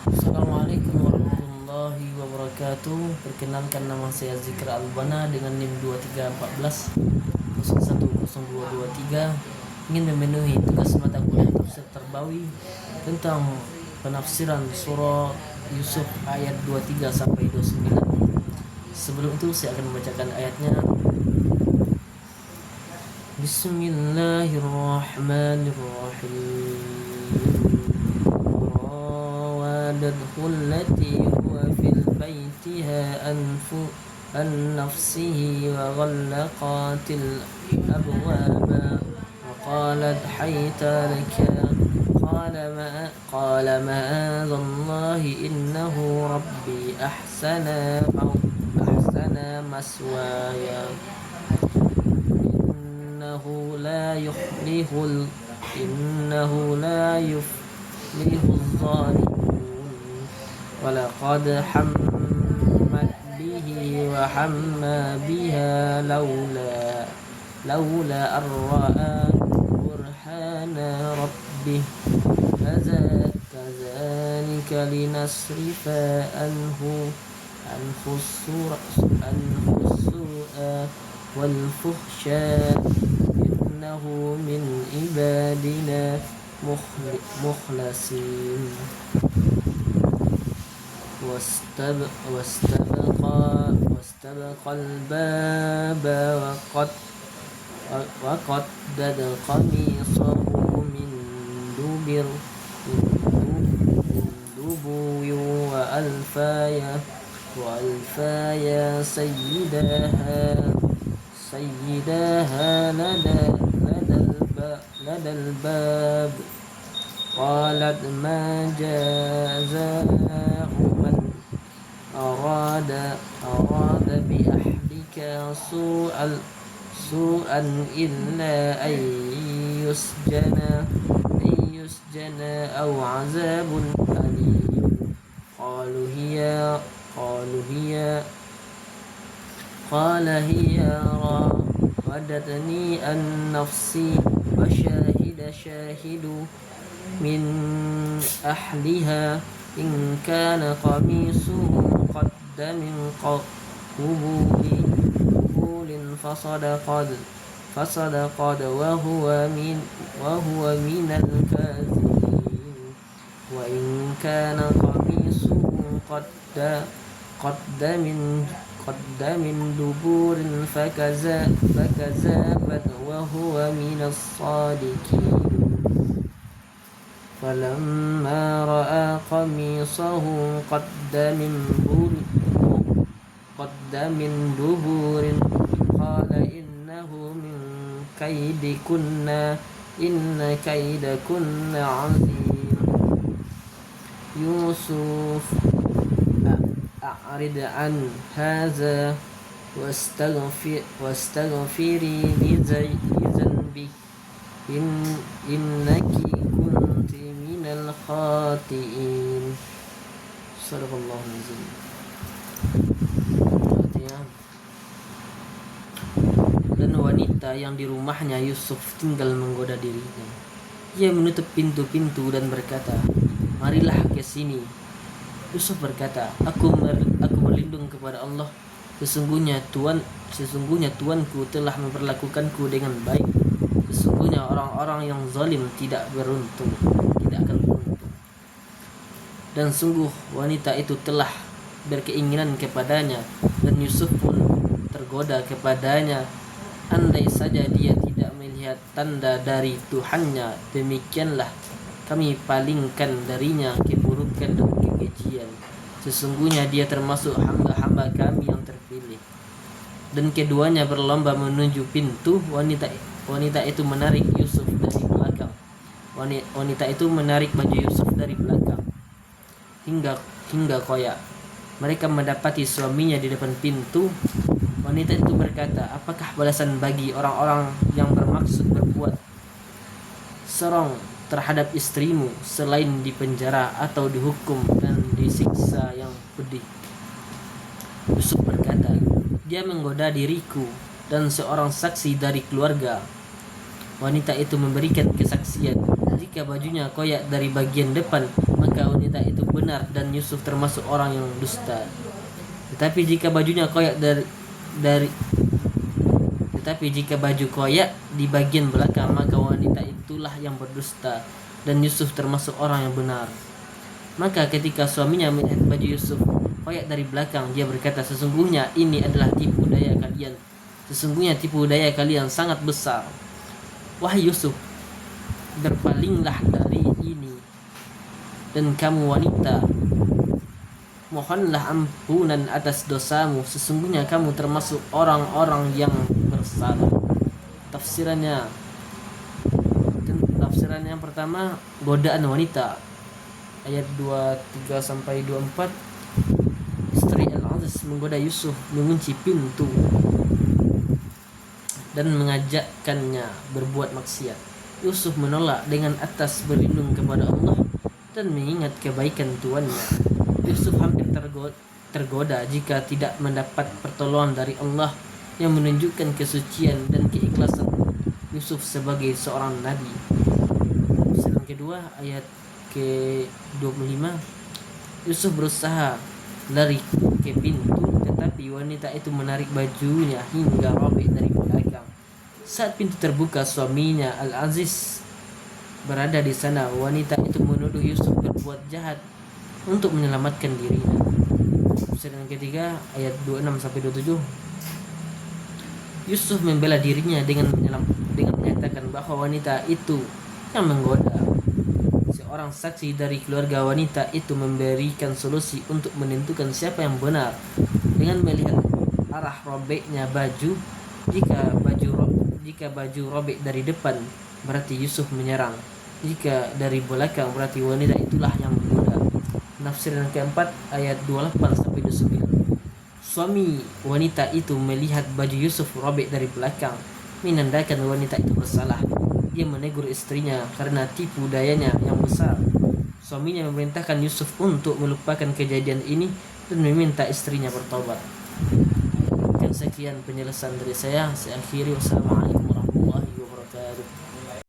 Assalamualaikum warahmatullahi wabarakatuh. Perkenalkan, nama saya Zikra Albana dengan NIM 2314 010223. Ingin memenuhi tugas mata kuliah tafsir Tarbawi tentang penafsiran surah Yusuf ayat 23 sampai 29. Sebelum itu saya akan membacakan ayatnya. Bismillahirrahmanirrahim. وراودته التي هو في بيتها عن نفسه وغلقت الأبواب وقالت حيت لك قال معاذ الله إنه ربي أحسن مثواي إنه لا يفلح الظالمون ولقد حمت به وحم بها لولا أن رأى برهان ربه كذلك لنصرف عنه السوء والفحشاء إنه من عبادنا مخلصين واستبق الباب وقدد قميصه من دبر وألفا يا سيداها لدى الباب قالت ما جزاء من أراد بأهلك سوءا إلا أن يسجن أو عذاب أليم قال هي راودتني عن نفسي وشاهد شاهد من أهلها إن كان قميصه قد من قبول فصدقت وهو من الكاذبين وإن كان قميصه قد من دبور فكذبت وهو من الصادقين فلما رأى قميصه قد من دبور قال إنه من كيدكن إن كيدكن عظيم يوسف أعرض عن هذا واستغفري لذنبك إنك كنت من الخاطئين. Sadaqallahul azim. Dan wanita yang di rumahnya Yusuf tinggal menggoda dirinya. Ia menutup pintu-pintu dan berkata, "Marilah ke sini." Yusuf berkata, Aku berlindung kepada Allah. Sesungguhnya Tuanku telah memperlakukanku dengan baik. Sesungguhnya orang-orang yang zalim tidak akan beruntung. Dan sungguh wanita itu telah berkeinginan kepadanya, dan Yusuf pun tergoda kepadanya. Andai saja dia tidak melihat tanda dari Tuhannya, demikianlah kami palingkan darinya keburukan dan kekejian. Sesungguhnya dia termasuk hamba-hamba kami yang terpilih. Dan keduanya berlomba menuju pintu. Wanita itu menarik Yusuf dari belakang. Wanita itu menarik baju Yusuf dari belakang hingga koyak. Mereka mendapati suaminya di depan pintu. Wanita itu berkata, "Apakah balasan bagi orang-orang yang bermaksud berbuat serong terhadap istrimu selain dipenjara atau dihukum dan disiksa yang pedih?" Yusuf berkata, "Dia menggoda diriku dan seorang saksi dari keluarga." Wanita itu memberikan kesaksian, "Jika bajunya koyak dari bagian depan, maka wanita itu benar dan Yusuf termasuk orang yang dusta. Tetapi jika bajunya koyak dari tetapi jika baju koyak di bagian belakang, maka wanita itulah yang berdusta dan Yusuf termasuk orang yang benar. Maka ketika suaminya melihat baju Yusuf koyak dari belakang, dia berkata, sesungguhnya ini adalah tipu daya kalian. Sesungguhnya tipu daya kalian sangat besar. Wahai Yusuf, berpalinglah dari ini. Dan kamu wanita, mohonlah ampunan atas dosamu. Sesungguhnya kamu termasuk orang-orang yang bersalah. Tafsirannya yang pertama, godaan wanita. Ayat 23 sampai 24. Istri Al-Aziz menggoda Yusuf, mengunci pintu dan mengajakkannya berbuat maksiat. Yusuf menolak dengan atas berlindung kepada Allah dan mengingat kebaikan tuannya. Yusuf hampir tergoda jika tidak mendapat pertolongan dari Allah yang menunjukkan kesucian dan keikhlasan Yusuf sebagai seorang nabi. Yang kedua, ayat ke-25. Yusuf berusaha lari ke pintu, tetapi wanita itu menarik bajunya hingga robek dari belakang. Saat pintu terbuka, suaminya Al-Aziz berada di sana. Wanita itu menuduh Yusuf berbuat jahat untuk menyelamatkan dirinya. Yang ketiga, ayat 26 sampai 27. Yusuf membela dirinya dengan menyatakan bahwa wanita itu yang menggoda. Seorang saksi dari keluarga wanita itu memberikan solusi untuk menentukan siapa yang benar dengan melihat arah robeknya baju. Jika baju robek dari depan, berarti Yusuf menyerang. Jika dari belakang, berarti wanita itulah yang menggoda. Nafsir yang keempat, ayat 28 sampai 29. Suami wanita itu melihat baju Yusuf robek dari belakang, menandakan wanita itu bersalah. Dia menegur istrinya karena tipu dayanya yang besar. Suaminya memerintahkan Yusuf untuk melupakan kejadian ini dan meminta istrinya bertobat. Sekian penjelasan dari saya. Saya akhiri. Wassalamualaikum warahmatullahi wabarakatuh.